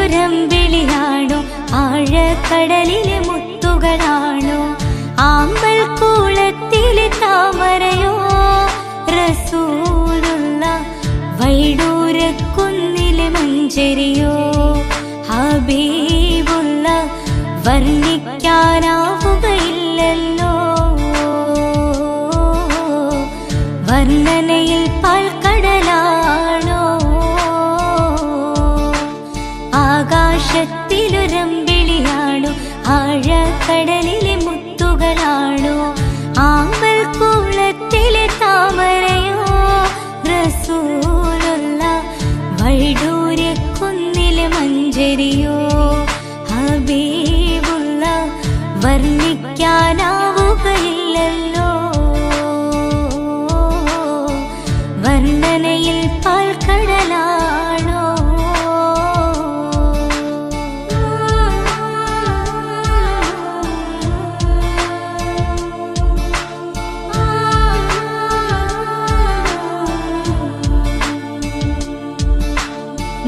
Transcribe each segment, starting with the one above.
ആകാശത്തിലൊരമ്പിളിയാണോ ആഴക്കടലിലെ മുത്തുകളാണോ ആമ്പൽ കൂളത്തിലെ താമരയോ റസൂലുള്ള വൈഡൂരക്കുന്നിലെ മഞ്ചരിയോ ഹബീബുള്ള വർണ്ണിക്കാനാവുകയില്ലല്ലോ വർണ്ണനയിൽ പാൽക്കടലാണോ ആകാശത്തിലൊരമ്പിളിയാണോ ആഴക്കടലിലെ മുത്തുകളാണോ ആമ്പൽ കൂളത്തിലെ താമരയോ റസൂലുള്ള വൈഡൂര്യക്കുന്നിലെ മഞ്ചരിയോ ഹബീബുള്ള വർണ്ണിക്കാനാവുകയില്ലല്ലോ വർണ്ണനയിൽ പാൽക്കടലാണോ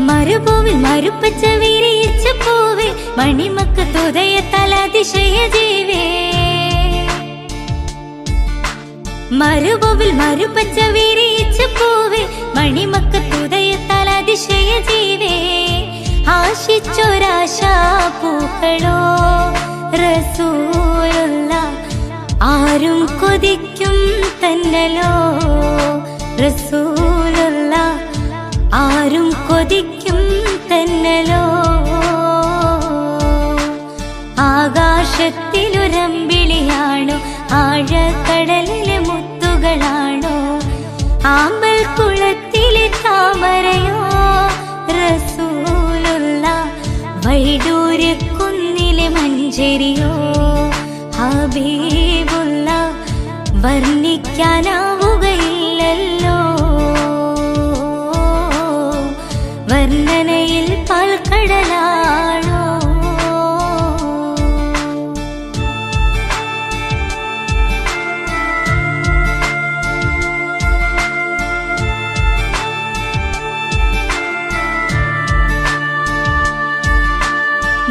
മരുഭൂവിൽ മരുപ്പച്ച വിരിയിച്ച പൂവേ മണിമക്കത്തുദയത്താൽ അതിശയ ജീവേ മരുഭൂവിൽ മരുപ്പച്ച വിരിയിച്ച പൂവേ മണിമക്കത്തുദയത്താൽ അതിശയ ജീവേ ആശിച്ചൊരാശാ പൂക്കളോ റസൂലുള്ള ആരും കൊതിക്കും തന്നലോ റസൂലുള്ള ആരും കൊതിക്കും തന്നലോ ആകാശത്തിലൊരമ്പിളിയാണോ ആഴക്കടലിലെ മുത്തുകളാണോ ആമ്പൽ കുളത്തിലെ താമരയോ റസൂലുള്ള വൈഡൂര്യക്കുന്നിലെ മഞ്ചരിയോ ഹബീബുള്ള വർണ്ണിക്കാനാവുകയില്ലല്ലോ വർണ്ണനയിൽ പാൽക്കടലാണോ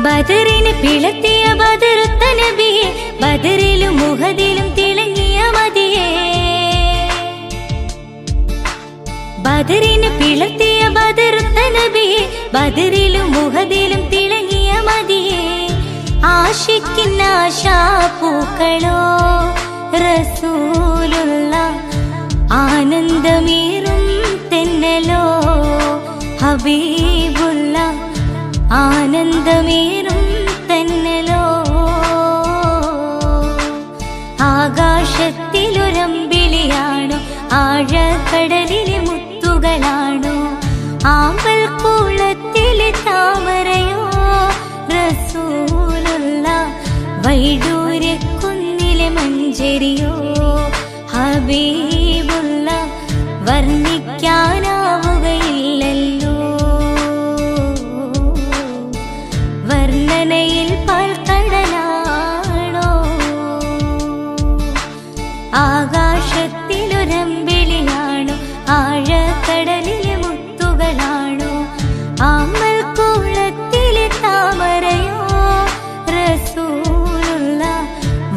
ബദറിന് പിളർത്തിയ ബദറുത്ത നബിയെ ബദറിലും മുഹദിലും തിളങ്ങിയ മതിയെ ബദറിന് പിളർത്തിയ ബദറുത്ത നബിയെ ബദറിലും മുഹദിലും തിളങ്ങിയ മതിയെ ആശിക്കുന്ന ആശാപൂക്കളോ റസൂലുള്ള ആനന്ദമേറും തെന്നലോ ഹബീബുള്ള ആനന്ദമേറും തെന്നലോ ആകാശത്തിലൊരമ്പിളിയാണോ ആഴക്കടലിലെ മുത്തുകളാണോ ആമ്പൽ കൂളത്തിലെ താമരയോ റസൂലുള്ള വൈഡൂര്യക്കുന്നിലെ മഞ്ചരിയോ ഹബീബുള്ള വർണ്ണിക്കാനാവുകയില്ലല്ലോ വർണ്ണനയിൽ പാൽക്കടലാണോ ആകാശത്തിലൊരമ്പിളിയാണോ ആഴക്കടലിലെ മുത്തുകളാണോ ആമ്പൽ കൂളത്തിലെ താമരയോ റസൂലുള്ള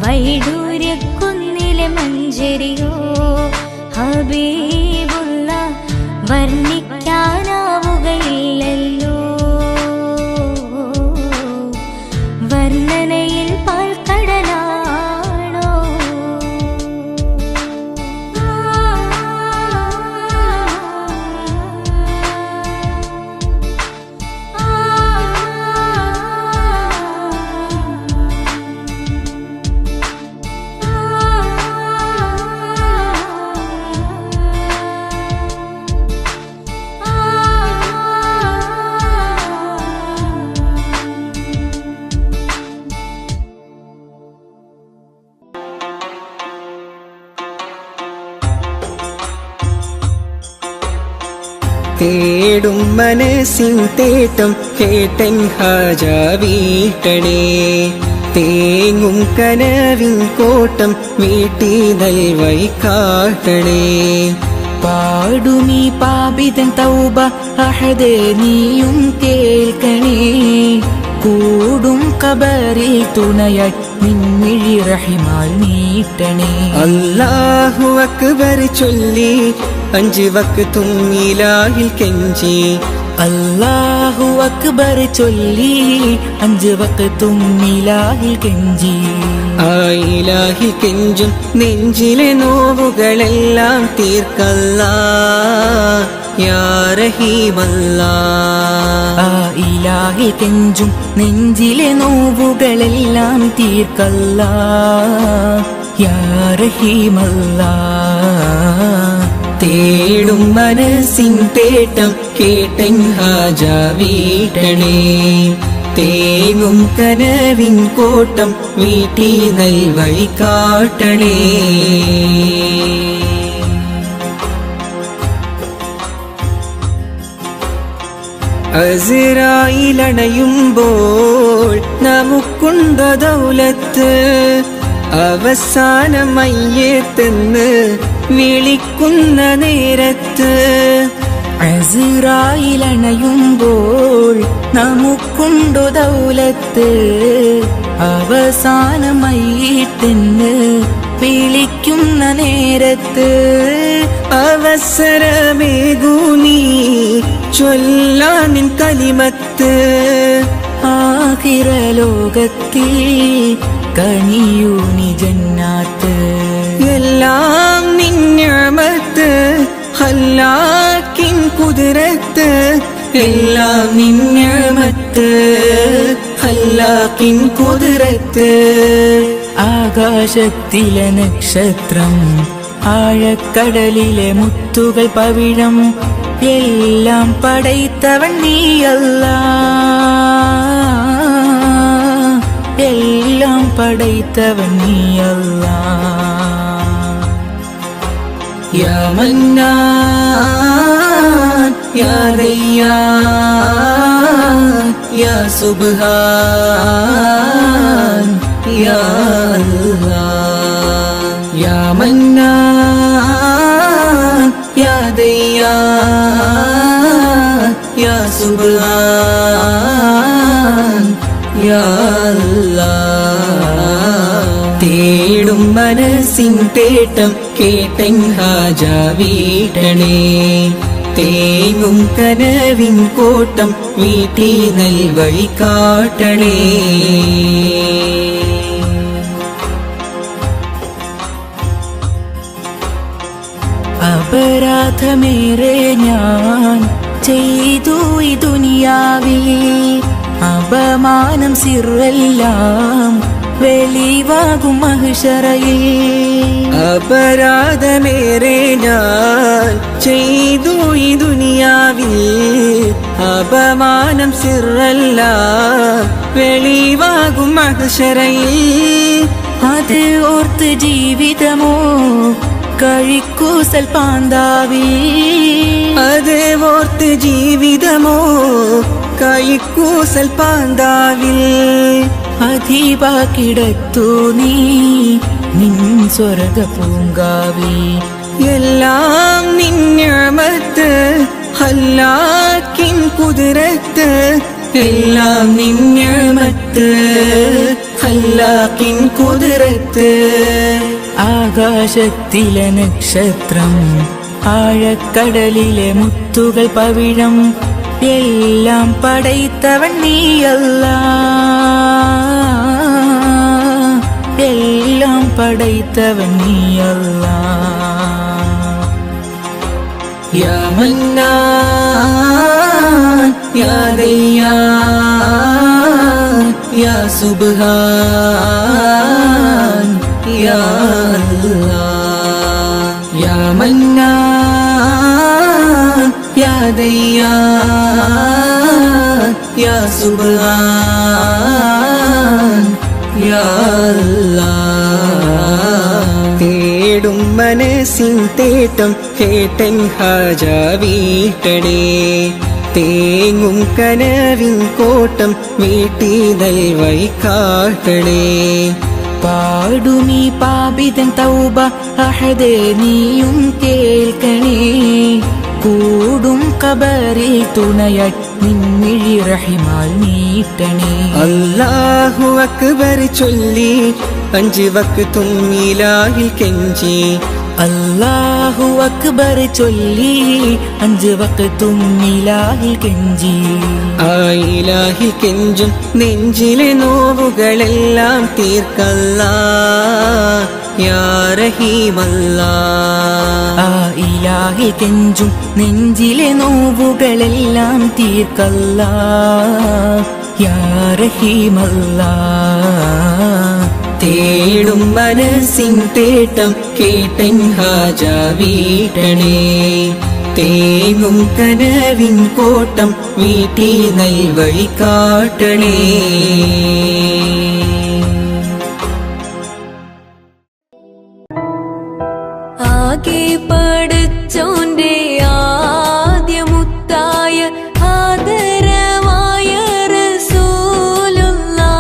വൈഡൂര്യക്കുന്നിലെ മഞ്ചരിയോ ഹബീബുള്ള വർണ്ണിക്കാനാവുകയില്ലല്ലോ വർണ്ണനയിൽ പാൽക്കടലാണോ തേടും മനസ്സിൻ തേട്ടം കേട്ടൻ ഹാജ വീട്ടണേ തേങ്ങും കനവിൻ കോട്ടം വീട്ടി ദയവായി കാട്ടണേ പാടുമീ പാപിതൻ തൗബ അഹദേ നീയും കേൾക്കണേ. കൂടും കബറിൽ തുണയായി നിൻമിഴി റഹിമാൽ നീട്ടണേ. അല്ലാഹു അക്ബർ ചൊല്ലി 5 വക്തും ഇലാഹിൽ കെഞ്ചി. അല്ലാഹു അക്ബർ ചൊല്ലി 5 വക്തും ഇലാഹിൽ കെഞ്ചി. ആ ഇലാഹിൽ കെഞ്ചും നെഞ്ചിലെ നോവുകളെല്ലാം തീർക്കല്ലാ യാ റഹീമല്ലാ. ആ ഇലാഹിൽ കെഞ്ചും നെഞ്ചിലെ നോവുകളെല്ലാം തീർക്കല്ലാ യാ റഹീമല്ലാ. തേടും മനസ്സിൻ തേട്ടം കേട്ടൻ ഹാജ വീട്ടണേ. തേങ്ങും കനവിൻ കോട്ടം വീട്ടി നൽവഴി കാട്ടണേ. അസ്റായിലണയുമ്പോൾ നമുക്കുണ്ട ദൗലത്ത്. അവസാനം മയ്യത്തെന്ന് വിളിക്കുന്ന നേരത്ത്. അസ്റായിലണയുമ്പോൾ നമുക്കുണ്ടോ ദൗലത്ത്. അവസാനമായിട്ടെന്ന് വിളിക്കുന്ന നേരത്ത്. അവസരമേകൂ നീ ചൊല്ലാനിൻ കലിമത്ത്. ആഖിറ ലോകത്തിൽ കനിയൂ നീ ജന്നാത്ത്. എല്ലാം നിന്നമത്ത് ഹല്ലാക്കിൻ കുതിരത്ത്. എല്ലാം നിന്നമത്ത് ഹല്ലാക്കിൻ കുതിരത്ത്. ആകാശത്തിലെ നക്ഷത്രം ആഴക്കടലിലെ മുത്തുകൾ പവിഴം എല്ലാം പടൈത്തവൻ നീയല്ലാ. എല്ലാം പടൈത്തവൻ നീയല്ലാ. യാ മന്നാൻ യാ ദയ്യാൻ യാ സുബ്ഹാൻ യാ അല്ലാഹ്. യാ മന്നാൻ യാ ദയ്യാൻ യാ സുബ്ഹാൻ യാ അല്ലാഹ്. തേടും മനസ്സിൻ തേട്ടം കേട്ടൻ ഹാജ വീട്ടണേ. തേങ്ങും കനവിൻ കോട്ടം വീട്ടി നൽവഴി കാട്ടണേ. അപരാധമേറെ ഞാൻ ചെയ്തു ഈ ദുനിയാവിൽ. അപമാനം സിറെല്ലാം വെളിവാകും മഹ്ശറയിൽ. അപരാധമേറെ ഞാൻ ചെയ്തു ഈ ദുനിയാവിൽ. അപമാനം സിറെല്ലാം വെളിവാകും മഹ്ശറയിൽ. അത് ഓർത്ത് ജീവിതമോ കഴിക്കൂസൽ പാന്താവി. അത് ഓർത്ത് ജീവിതമോ കഴിക്കൂസൽ പാന്താവിൽ. അധീവാക്കിടത്തു നീ നിൻ സ്വർഗ പൂങ്കാവി. എല്ലാം നിന്നമത്ത് ഹല്ലാക്കിൻ കുതിരത്ത്. എല്ലാം നിന്നമത്ത് ഹല്ലാക്കിൻ കുതിരത്ത്. ആകാശത്തിലെ നക്ഷത്രം ആഴക്കടലിലെ മുത്തുകൾ പവിഴം എല്ലാം പടൈത്തവൻ നീയല്ലാ. എല്ലാം പടൈത്തവൻ നീയല്ലാ. യാ മന്നാൻ യാ ദയ്യാൻ യാ സുബ്ഹാൻ യാ അല്ലാഹ്. യാ മന്നാൻ യാ ദയ്യാൻ യാ സുബ്ഹാൻ യാ അല്ലാഹ്. തേടും മനസ്സിൻ തേട്ടം കേട്ടൻ ഹാജ വീട്ടണേ. തേങ്ങും കനവിൻ കോട്ടം വീട്ടി നൽവഴി കാട്ടണേ. പാടുമീ പാപിതൻ തൗബ അഹദേ നീയും കേൾക്കണേ. കൂടും ഖബറിൽ തുണയായി നിൻമിഴി റഹിമാൽ നീട്ടണേ. അല്ലാഹു അക്ബർ ചൊല്ലി 5 വക്തും ഇലാഹിൽ കെഞ്ചി. അല്ലാഹു അക്ബർ ചൊല്ലി 5 വക്തും ഇലാഹിൽ കെഞ്ചി. ആ ഇലാഹിൽ കെഞ്ചും നെഞ്ചിലെ നോവുകളെല്ലാം തീർക്കല്ലാ യാ റഹീമല്ലാ. ആ ഇലാഹിൽ കെഞ്ചും നെഞ്ചിലെ നോവുകളെല്ലാം തീർക്കല്ലാ യാ റഹീമല്ലാ. തേടും മനസ്സിൻ തേട്ടം കേട്ടൻ ഹാജ വീട്ടണേ. തേങ്ങും കനവിൻ കോട്ടം വീട്ടി നൽവഴി കാട്ടണേ. ആകെ പടച്ചോന്റെ ആദ്യമുത്തായ ആദരവായ റസൂലുള്ളാഹ്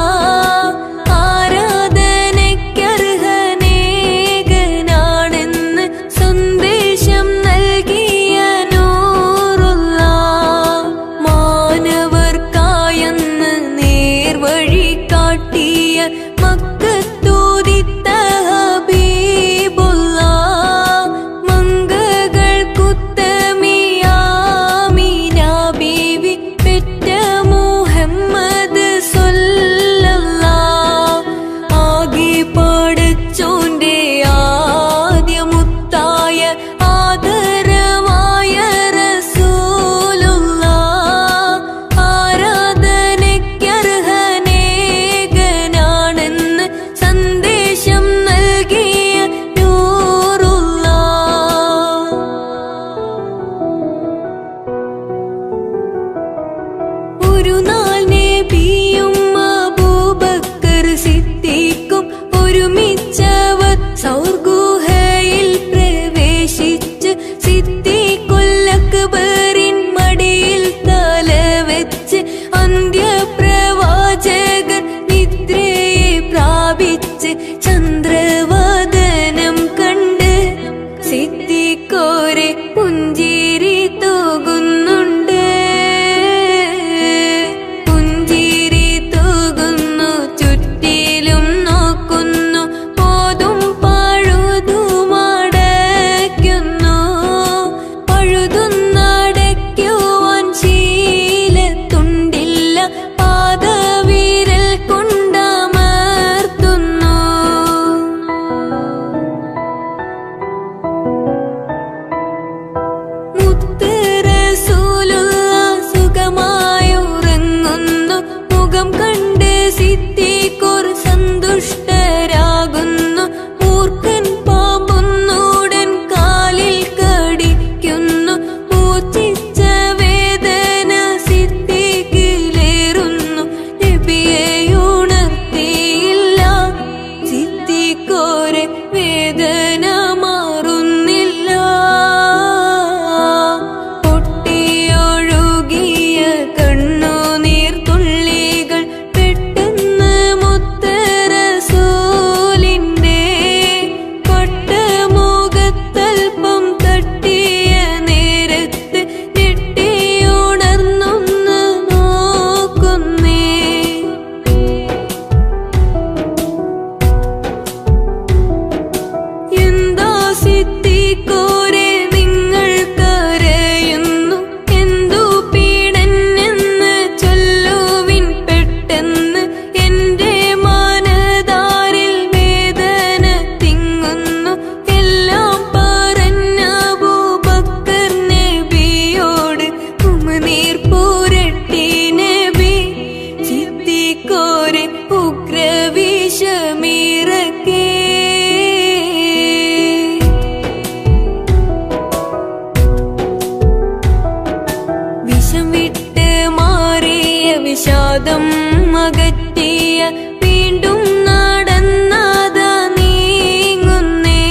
ആരാധനയ്ക്കർഹനേകനാണെന്ന് സന്ദേശം നൽകിയ നൂറുള്ളാഹ്. മാനവർക്കായെന്ന് നേർവഴി കാട്ടിയ മക്കത്തൂതിത്ത ഹബീബുള്ളാഹ്. മംഗകൾക്കുത്തമിയാമീന ബീവി പെറ്റ മുഹമ്മദ് സ്വല്ലല്ലാഹ്. ആകെ പടച്ചോന്റെ ആദ്യമുത്തായ ആദരവായ റസൂലുള്ളാഹ് ആരാധനയ്ക്കർഹനേകനാണെന്ന് സന്ദേശം നൽകിയ നൂറുള്ളാഹ്. ഒരു നാൾ നബിയും അബൂബക്കർ സിദ്ദീഖും ഒരുമിച്ചവർ സൗർ ഗുഹയിൽ പ്രവേശിച്ച് സിദ്ദീഖുൽ അക്ബറിൻ മടിയിൽ തലവെച്ച് അന്ത്യപ്രവാചകർ നിദ്രയെ പ്രാപിച്ച് ചന്ദ്രവദനം കണ്ട് സിദ്ദീഖോരെ പുഞ്ചിരി തൂകുന്നുണ്ട്. പുഞ്ചിരി തൂകുന്നു, ചുറ്റിലും നോക്കുന്നു, പോതും പഴുതുമടയ്ക്കുന്നു. പഴുതുന്നടയ്ക്കുവാൻ ശീലത്തുണ്ടില്ല, പാദവിരൽ കൊണ്ടമർത്തുന്നു. മുത്ത് റസൂലുള്ളാഹ് സുഖമായുറങ്ങുന്നു. മുഖം കണ്ട് സിദ്ദീഖോർ സന്തുഷ്ടരാകുന്നു. മൂർഖൻ പാമ്പൊന്നുടൻ കാലിൽ കടിക്കുന്നു. മൂർച്ഛിച്ച വേദന സിദ്ദീഖിലേറുന്നു. നബിയെ ഉണർത്തിയില്ല സിദ്ദീഖോരെ, വേദന മാറുന്നില്ല. പൊട്ടിയൊഴുകിയ കണ്ണുനീർ തുള്ളികൾ പെട്ടെന്ന് മുത്ത് റസൂലിന്റെ പട്ടമുഖത്തൽപ്പം തട്ടിയ നേരത്ത് ഞെട്ടിയുണർന്നൊന്ന് നോക്കുന്നേ. എന്താ സിദ്ദീഖോരെ നിങ്ങൾ കരയുന്നു? എന്തു പീഡനെന്ന് ചൊല്ലുവിൻ പെട്ടെന്ന്. എന്റെ മനതാരിൽ വേദന തിങ്ങുന്നു. എല്ലാം പറഞ്ഞ അബൂബക്കർ നബിയോട് ഉമിനീർ പുരട്ടി നബി. സിദ്ദീഖോരെ ഉഗ്രവിഷമിറക്കേ. വിഷം വിട്ട് മാറിയ വിഷാദം അകറ്റിയ വീണ്ടും നടന്നതാ നീങ്ങുന്നേ.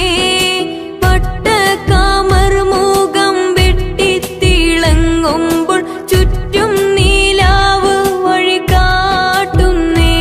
പട്ടക്കാമർ മുഖം വെട്ടിത്തിളങ്ങുമ്പോൾ ചുറ്റും നീലാവ് വഴി കാട്ടുന്നേ.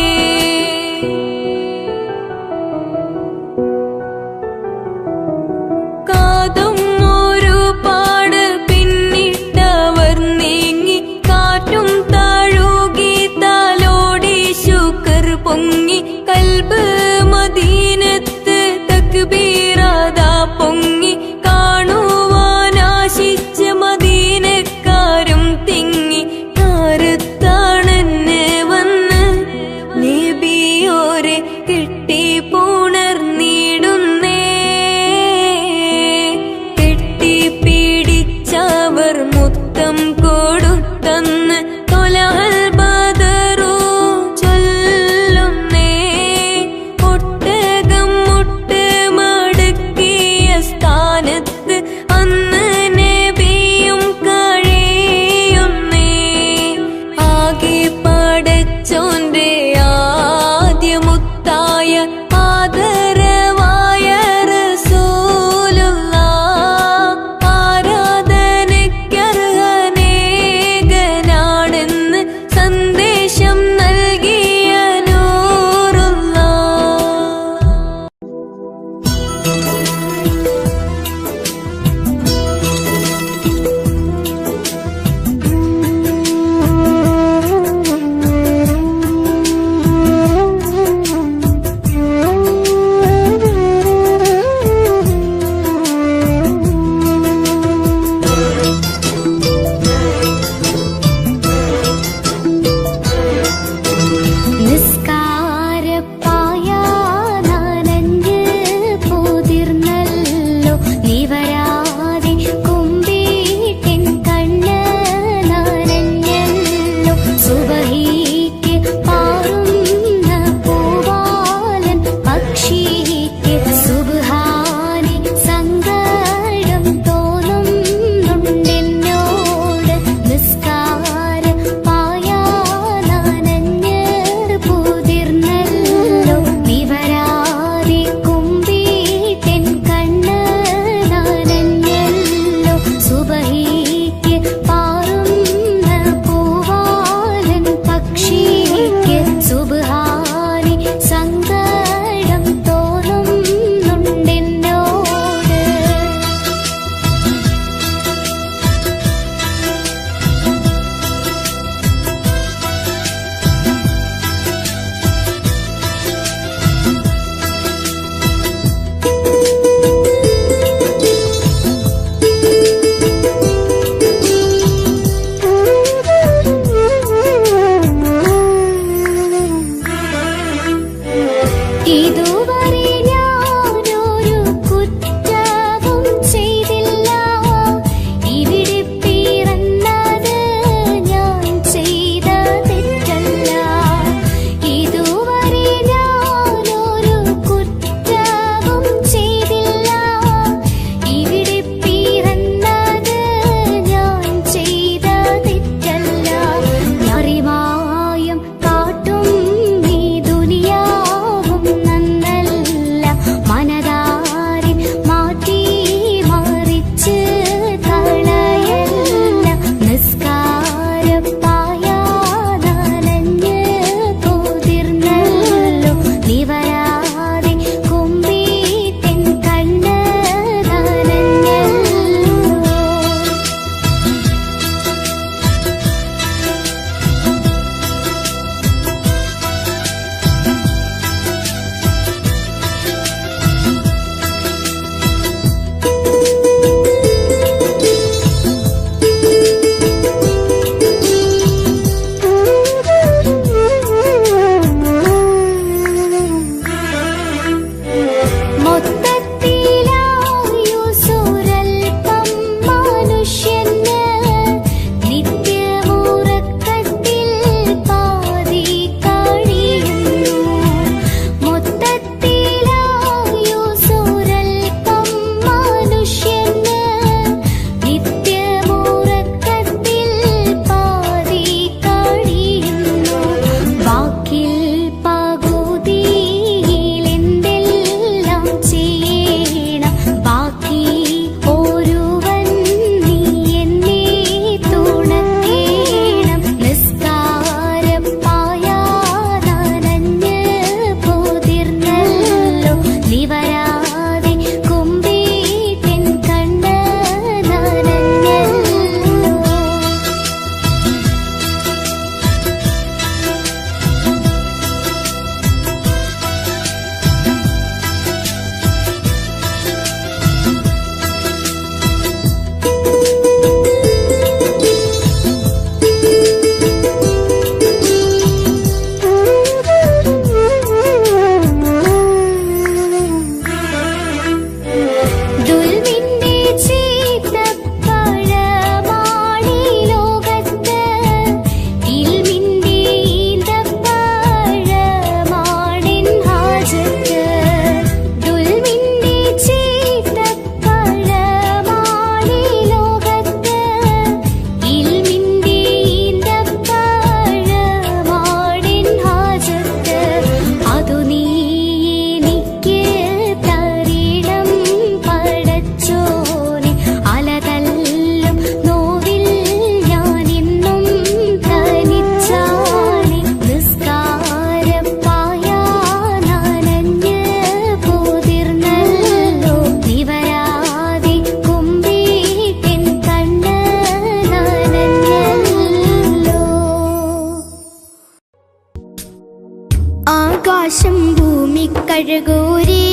ആകാശം ഭൂമി കഴകൂരി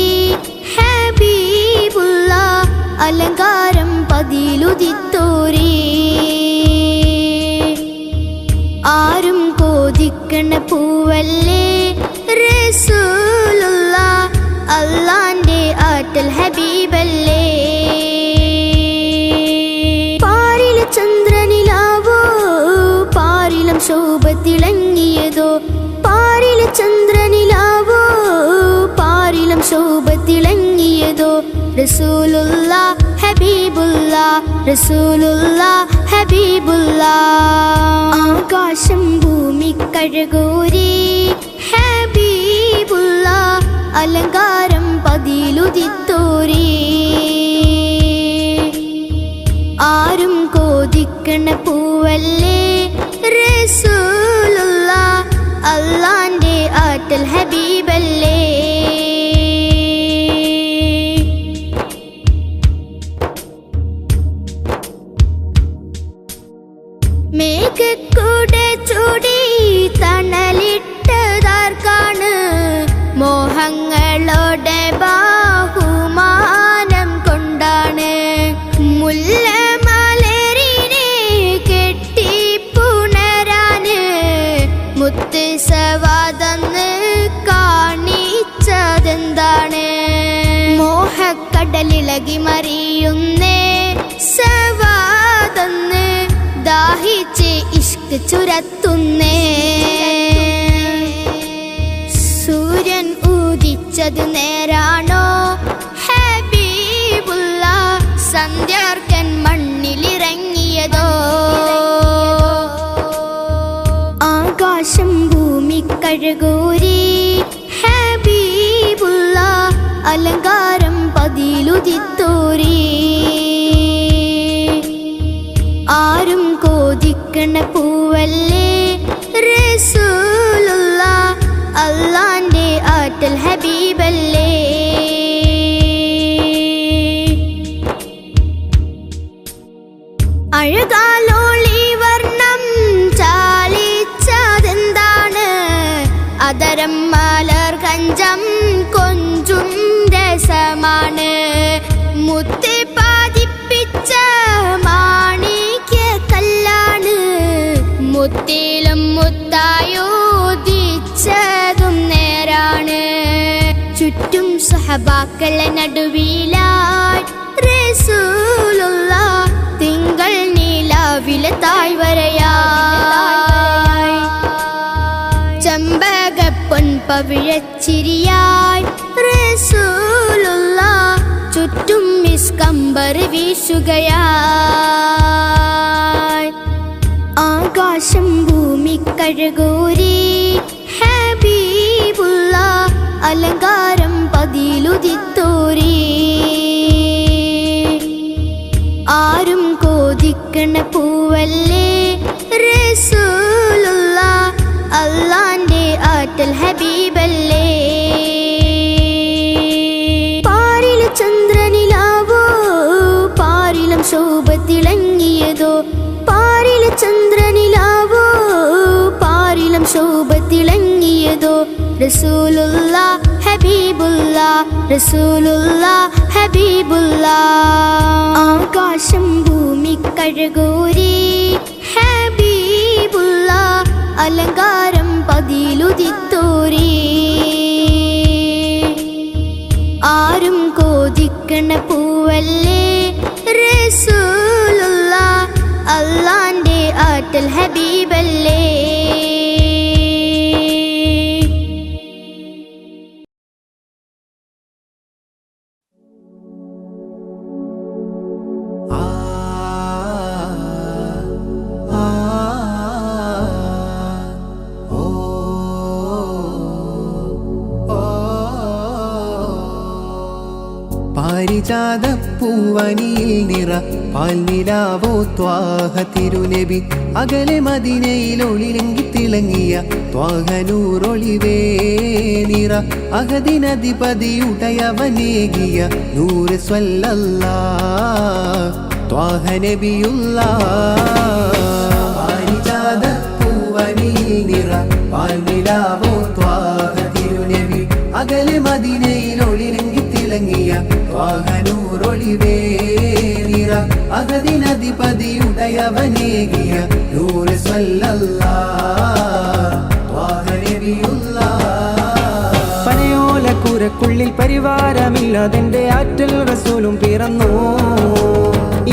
ഹബീബുള്ള അലങ്കാരം പതിലുദിത്തോരി ആരും കോതിക്കണ പൂവല്ലേ റസൂലുള്ള അല്ലാന്റെ ആറ്റൽ ഹബീബല്ലേ പാരിലെ ചന്ദ്രനിലാവോ പാരിലം ശോഭ തിളങ്ങിയതോ പാരിലെ ചന്ദ്രനിലാവോ പാരിലം ശോഭ തിളങ്ങിയതോ റസൂലുള്ള ഹബീബുള്ള റസൂലുള്ള ഹബീബുള്ള ആകാശം ഭൂമി കഴകൂരി ഹബീബുള്ള അലങ്കാരം പതിലുദിത്തോരി ആരും കോതിക്കണ പൂവല്ലേ റസൂലുള്ള അല്ലാന്റെ ആറ്റൽ ഹബീബല്ലേ മേഘക്കൂടെ ചൂടി തണലിട്ടതാർക്കാണ് മോഹങ്ങളോടെ ബാഹുമാനം കൊണ്ടാണ് മുല്ലമലരിനെ കെട്ടിപ്പുണരാന് മുത്ത് സവാദന്ന് കാണിച്ചതെന്താണ് മോഹക്കടലിളകി മറിയുന്നേ സവാദന്ന് ദാഹിച്ച് ഇഷ്ക് ചുരത്തുന്നേ സൂര്യൻ ഉദിച്ചത് നേരാണോ ഹബീബുള്ള സന്ധ്യാർക്കൻ മണ്ണിലിറങ്ങിയതോ ആകാശം ഭൂമി കഴകൂരി ഹബീബുള്ള അലങ്കാരം പതിലുദിത്തോരി ആരും കോതിക്കണ പൂവല്ലേ റസൂലുള്ള അല്ലാന്റെ ആറ്റൽ ഹബീബല്ലേ അഴകാലോളി വർണ്ണം ചാലിച്ചതെന്താണ് അതരം മലർ കഞ്ചം കൊഞ്ചും രസമാണ് മുത്ത് പാതിപ്പിച്ച മാണിക്യ കല്ലാണ് മുത്തിലും മുത്തായോദിച്ചതും നേരാണ് ചുറ്റും സഹബാക്കളെ നടുവിലായി റസൂലുള്ള തിങ്കൾ നീലാവിലെ താഴ്വരയായി ചമ്പകപ്പൊൻ പവിഴച്ചിരിയായി റസൂലുള്ള ചുറ്റും മിസ്കമ്പർ വീശുകയായി ആകാശം ഭൂമി കഴകൂരി ഹബീബുള്ള അലങ്കാരം പതിലുദിത്തോരി ആരും കോതിക്കണ പൂവല്ലേ റസൂലുള്ള അല്ലാന്റെ ആറ്റൽ ഹബീബല്ലേ പാരിലെ ചന്ദ്രനിലാവോ പാരിലം ശോഭ തിളങ്ങിയതോ പാരിലെ ചന്ദ്രനിലാവോ പാരിലം ശോഭ തിളങ്ങിയതോ റസൂലുള്ള ഹബീബുള്ള റസൂലുള്ള ഹബീബുള്ള ആകാശം ഭൂമി കഴകൂരി ഹബീബുള്ള അലങ്കാരം പതിലുദിത്തോരി ആരും കോതിക്കണ പൂവല്ലേ റസൂലുള്ള അല്ലാന്റെ ആറ്റൽ ഹബീബല്ലേ പാരിജാതപ്പൂവനിയിൽ നിറ പാൽനിലാവോ ത്വാഹ തിരുനബി അകലെ മദീനയിൽ ഒളിലെങ്കി തിളങ്ങിയ ത്വാഹനൂറൊളിവേ നിറ അഹദിനധിപതിയുടയവനേകിയ നൂറ് സ്വല്ലല്ലാഹ് ത്വാഹ നബിയുല്ലാഹ് പാരിജാതപ്പൂവനിയിൽ നിറ പാൽനിലാവോ ത്വാഹ തിരുനബി തിളങ്ങിയ വാഹനൂറൊളിവേ നിറ അഗതിനധിപതിയുടയവനേകിയ നൂറ് പനയോലക്കൂരക്കുള്ളിൽ പരിവാരമില്ലാതെന്റെ ആറ്റൽ റസൂലും പിറന്നു.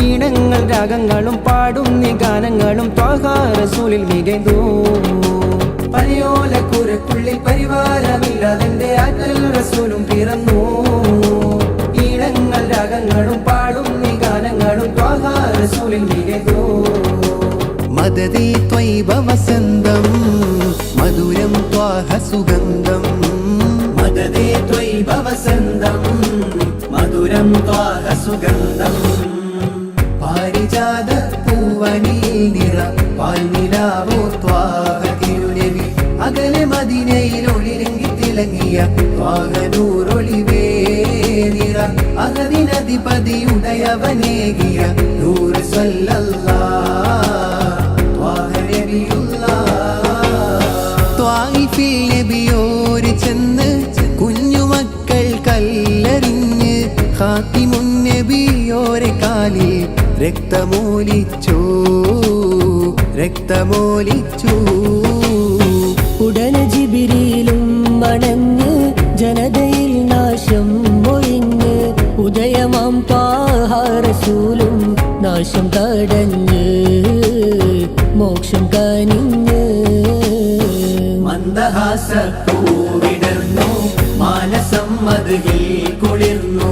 ഈണങ്ങൾ രാഗങ്ങളും പാടുന്നി ഗാനങ്ങളും ത്വാഹ റസൂലിൽ മികന്നു. പനയോലക്കൂരക്കുള്ളിൽ പരിവാരമില്ലാതെന്റെ ആറ്റൽ റസൂലും പിറന്നു. ഈണങ്ങൾ രാഗങ്ങളും പാടുന്നി ഗാനങ്ങളും ത്വാഹ റസൂലിൽ മികന്നു. മദദേ ത്വയ്ബ വസന്തം മധുരം ത്വാഹ സുഗന്ധം. മദദേ ത്വയ്ബ വസന്തം മധുരം ത്വാഹ സുഗന്ധം. പാരിജാത പൂവനിൽ നിറ പാൽനിലാവോ ത്വാഹ തിരുനബി അകലെ മദീനയിൽ ഒളിരങ്ങി തിളങ്ങിയ വാഹനൂറൊളിവേ നിറ അഗതിനധിപതിയുടയവനേകിയ നൂറ് ത്വായിഫിൽ നബിയോര് ചെന്ന് കുഞ്ഞുമക്കൾ കല്ലെറിഞ്ഞ് ഖാതിമുൻ നബിയോരെ കാലിൽ രക്തമൂലിച്ചു. ഉടനെ ജിബിരിയിലും മണഞ്ഞ് ജനതയിൽ നാശം ഒഴിഞ്ഞ് ഉദയമാം ത്വാഹ റസൂലും നാശം തടഞ്ഞ് മോക്ഷം കനിഞ്ഞ്. മന്ദഹാസപ്പൂവിടർന്നു മാനസം മദ്ഹിൽ കുളിർന്നു.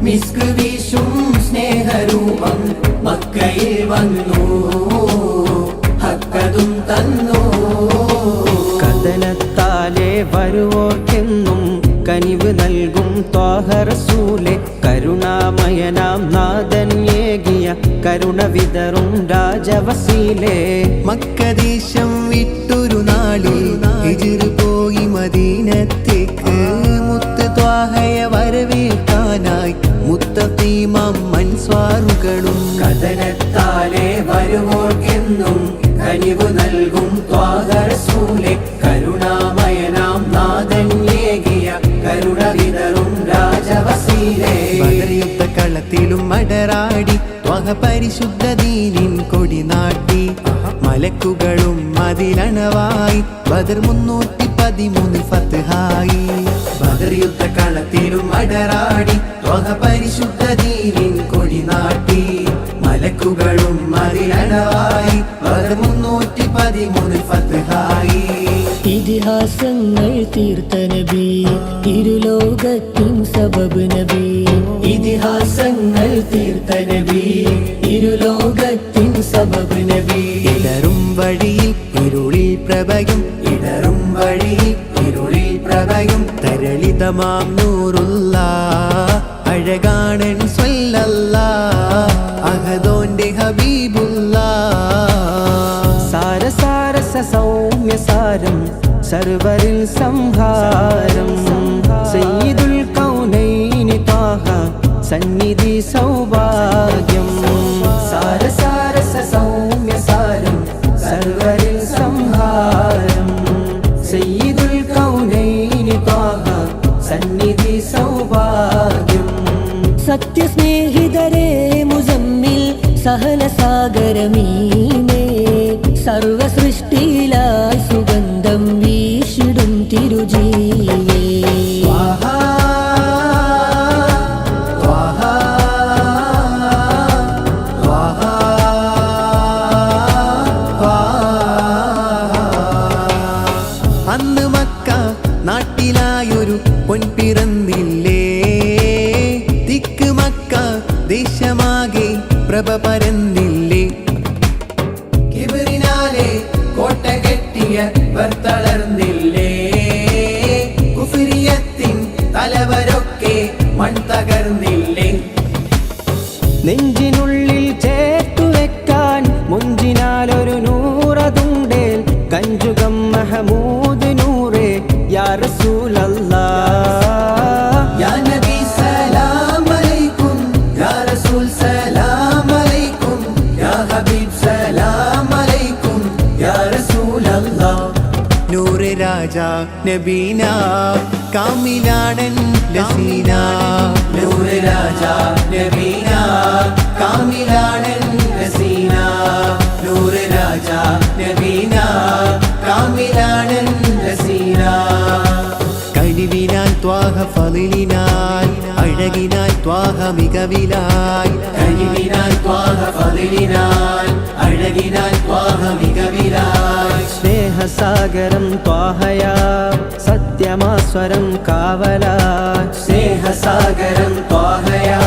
മിസ്ക് വീശും സ്നേഹരൂപം മക്കയിൽ വന്നു. ഹക്കതും തന്നു. കഥനത്താലെ വരുവോർക്കെന്നും കനിവ് നൽകും ത്വാഹ റസൂലെ. കരുണാമയനാം നാഥൻ ഏകിയ കരുണ വിതറും രാജവസീലെ. മക്കദേശം വിട്ടൊരു നാളിൽ ഹിജ്ർ പോയി മദീനത്തേക്ക് മുത്ത് ത്വാഹയെ വരവേൽക്കാനായി മുത്തഖീമാം അൻസ്വാറുകളും. കഥനത്താലെ വരുവോർക്കെന്നും കനിവ് നൽകും ത്വാഹ റസൂലെ. കരുണാമയനാം നാഥൻ ഏകിയ കരുണ വിതറും രാജവസീലെ. ബദർ യുദ്ധക്കളത്തിലും മടറാടി ത്വാഹ പരിശുദ്ധ ദീനിൻ കൊടി നാട്ടി. മലക്കുകളും അതിലണവായി ബദർ 313 ഫത്ഹായി. ബദർ യുദ്ധക്കളത്തിലും മടറാടി ത്വാഹ പരിശുദ്ധ ദീനിൻ കൊടി നാട്ടി. മലക്കുകളും അതിലണവായി ബദർ 313 ഫത്ഹായി. ഇതിഹാസങ്ങൾ തീർത്ത നബി ഇരുലോകത്തിൻ സബബ് നബി. ഇതിഹാസങ്ങൾ തീർത്ത നബി ഇരുലോകത്തിൻ സബബ് നബി. ഇടറും വഴിയിൽ ഇരുളിൽ പ്രഭയും ഇടറും വഴിയിൽ ഇരുളിൽ പ്രഭയും തരളിതമാം നൂറുള്ള അഴകാണൻ സ്വല്ലല്ലാഹ് അഹദോന്റെ ഹബീബുല്ലാഹ്. സാരസാരസ സൗമ്യസാരം സർവരിൽ സംഹാരം. സയ്യിദുൽ കൗനൈനി ത്വാഹ സന്നിധി സൗഭാഗ്യം. സാരസാരസ സൗമ്യസാരം സർവരിൽ സംഹാരം. സയ്യിദുൽ കൗനൈനി ത്വാഹ സന്നിധി സൗഭാഗ്യം. സത്യസ്നേഹിതരേ മുസമ്മിൽ സഹനസാഗരമീമേ സർവസൃഷ്ടിയിലായി സുഗന്ധം വീശിടും തിരുജീവേ. അന്ന് മക്ക നാട്ടിലായൊരു പൊൻപിറന്നില്ലേ. തിക്ക് മക്ക ദേശമാകെ പ്രഭ പരന്നില്ലേ. കിബിറിനാലെ കോട്ട കെട്ടിയ തളർന്നില്ലേ. കുഫിരിയത്തിൻ തലവരൊക്കെ മൺ തകർന്നില്ലേ. നെഞ്ചിനുള്ളിൽ ചേർത്തു വെക്കാൻ മുഞ്ചിനാലൊരു നൂറതുണ്ടേൽ കഞ്ചുകം മഹമൂദ് നൂറേ യാ റസൂലല്ലാഹ്. യാ നബി സലാം അലൈക്കും യാ റസൂൽ സലാം അലൈക്കും യാ രാജ നബീന കാമിലാടൻ ലസീന നൂറ് രാജ നബീന കാമിലാടൻ ഹസീന നൂറ് രാജ നബീന കാമിലാടൻ ഹസീന കഴിവിനാൽ ത്വാഹ ഫളിലിനാൽ അഴകിനാൽ ത്വാഹ മികവിലായി കഴിവിനാൽ ത്വാഹ ഫളിലിനാൽ അഴകിനാൽ ത്വാഹ മികവിലായി സ്നേഹസാഗരം ത്വാഹയാ സത്യമാസ്വരം കാവലാ സ്നേഹസാഗരം ത്വാഹയാ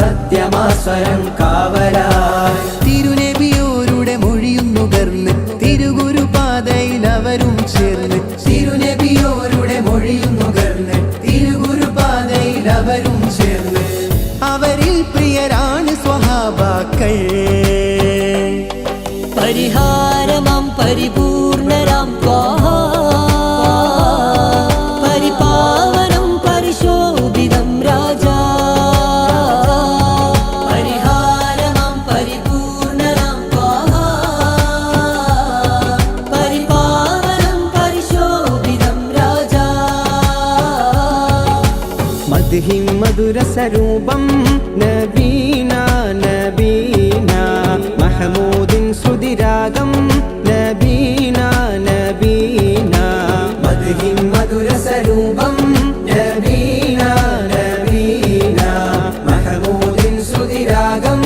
സത്യമാസ്വരം കാവലായി തിരുനബിയോരുടെ മൊഴിയും നുകർന്ന് തിരുഗുരുപാതയിൽ അവരും ചേർന്ന് തിരുനബിയോരുടെ മൊഴിയും നുകർന്ന് തിരുഗുരുപാതയിൽ അവരും ചേർന്ന് അവരിൽ പ്രിയരാണ് സ്വഹാബാക്കൾ പരിഹാരമാം പരിപൂർണരാം ത്വാഹ പരിപാവനം പരിശോഭിതം രാജാ പരിഹാരമാം പരിപൂർണരാം ത്വാഹ പരിപാവനം പരിശോഭിതം രാജാ മദ്ഹിം മധുരസരൂപം നബീന നബീന മഹമൂദിൻ ശ്രുതിരാഗം നബീന നബീന മദ്ഹിം മധുരസരൂപം നബീന നബീന മഹമൂദിൻ ശ്രുതിരാഗം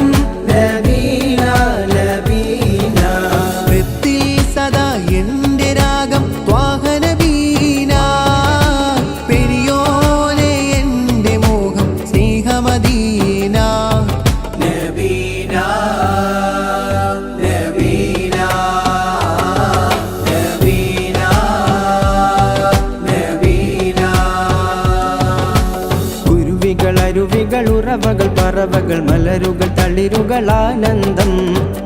നബീന നബീന വൃത്തിൽ സദാ എന്റെ രാഗം ത്വാഹ നബീന പെരിയോനെ എന്റെ മോഹം സ്നേഹമദീന നബീന നബീന നബീന നബീന കുരുവികൾ അരുവികൾ ഉറവകൾ പറവകൾ മലരുകൾ തളിരുകൾ ആനന്ദം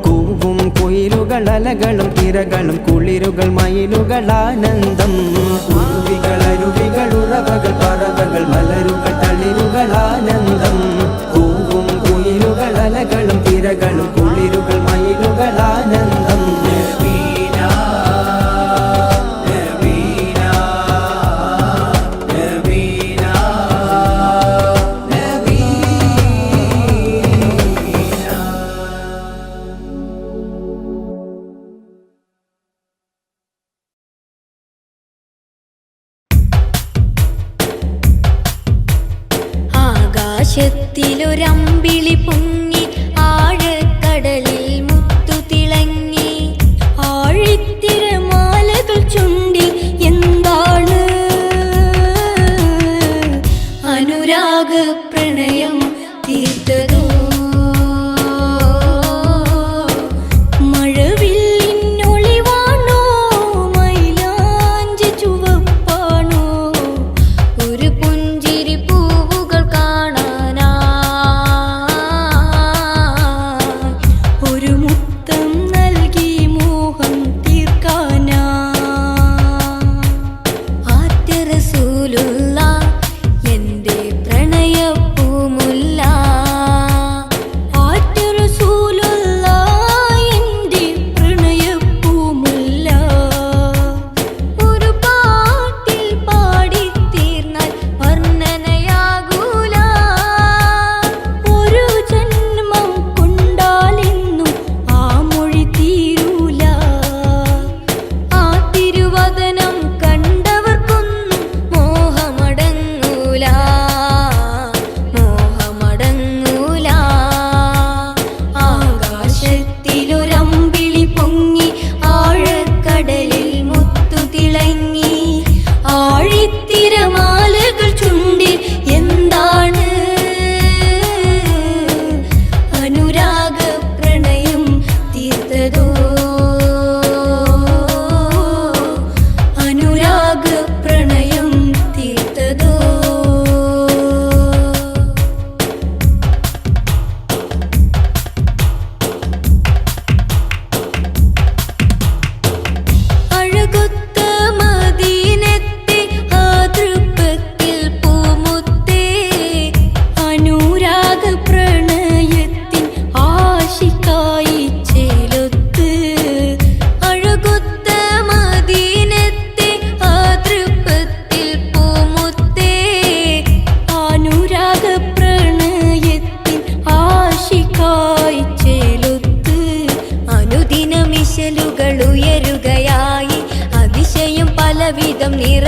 കൂവും കുയിലുകൾ അലകളും തിരകളും കുളിരുകൾ മയിലുകൾ ആനന്ദം കുരുവികൾ അരുവികൾ ഉറവകൾ പറവകൾ മലരുകൾ തളിരുകൾ ആനന്ദം കൂവും കുയിലുകൾ അലകളും തിരകളും കുളിരുകൾ മയിലുകൾ ആനന്ദം നബീന നബീന നബീന ആകാശത്തിലൊരമ്പിളി പൊങ്ങി ആഴക്കടലിൽ മുത്തു തിളങ്ങി ആഴിത്തിരമാലകൾ ചുണ്ടി എന്താണ് അനുരാഗ പ്രണയം തീർത്തതോ മഴവില്ലിനൊളിവാണോ മൈലാഞ്ചി ചുവപ്പാണോ ഒരു പുഞ്ചിരി പൂവുകൾ കാണാനാ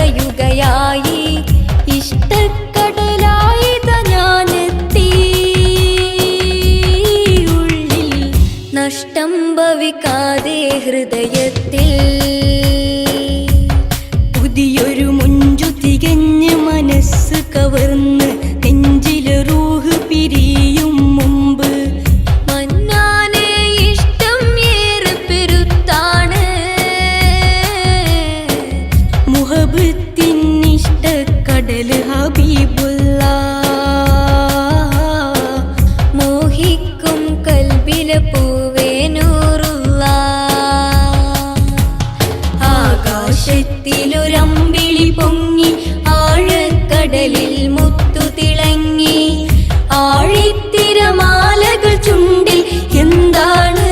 പറയുകയായി ഇഷ്ടക്കടലായി ഞാനെത്തി ഉള്ളിൽ നഷ്ടം ഭവിക്കാതെ ഹൃദയത്തിൽ പുതിയൊരു മുഞ്ചു തികഞ്ഞ് മനസ്സ് കവർന്ന് നെഞ്ചിലെ റൂഹ് പിരിയും മുമ്പ് മന്നാനെ ഇഷ്ടം ഏറെ പെരുത്താണ് മുഹബത്തിൻ ഇഷ്ടക്കടൽ ഹബീബുള്ള മോഹിക്കും കൽബിലെ പൂവേ നൂറുള്ള ആകാശത്തിലൊരമ്പിളി പൊങ്ങി ആഴക്കടലിൽ മുത്തു തിളങ്ങി ആഴിത്തിരമാലകൾ ചുണ്ടിൽ എന്താണ്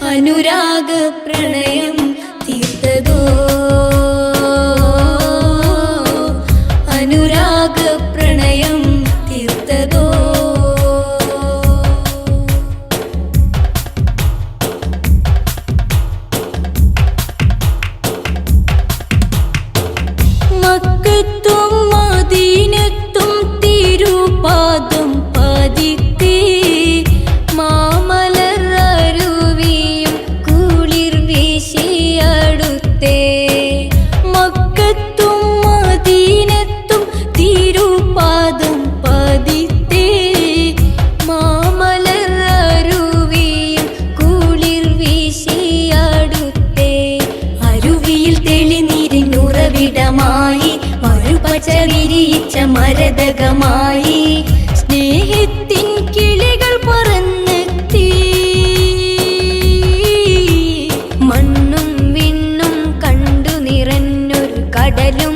അനുരാഗ പ്രണയം തീർത്തതോ അനുരാഗ പ്രണയം തീർത്തതോ മക്കത്തും മദീനത്തും തിരുപാദം പതിക്കേ മാമലർ അരുവിയും കുളിർ വീശിയടുത്തേ മക്കത്തും മദീനത്തും തിരുപാദം പതിത്തേ മാമലർ അരുവിയും കുളിർ വീശിയടുത്തേ അരുവിയിൽ തെളിനീരിനുറവിടമായി മറുപച്ച വിരിയിച്ച മരതകമായി സ്നേഹത്തിൻ കിളികൾ പറന്നെത്തി മണ്ണും വിണ്ണും കണ്ടു നിറഞ്ഞൊരു കടലും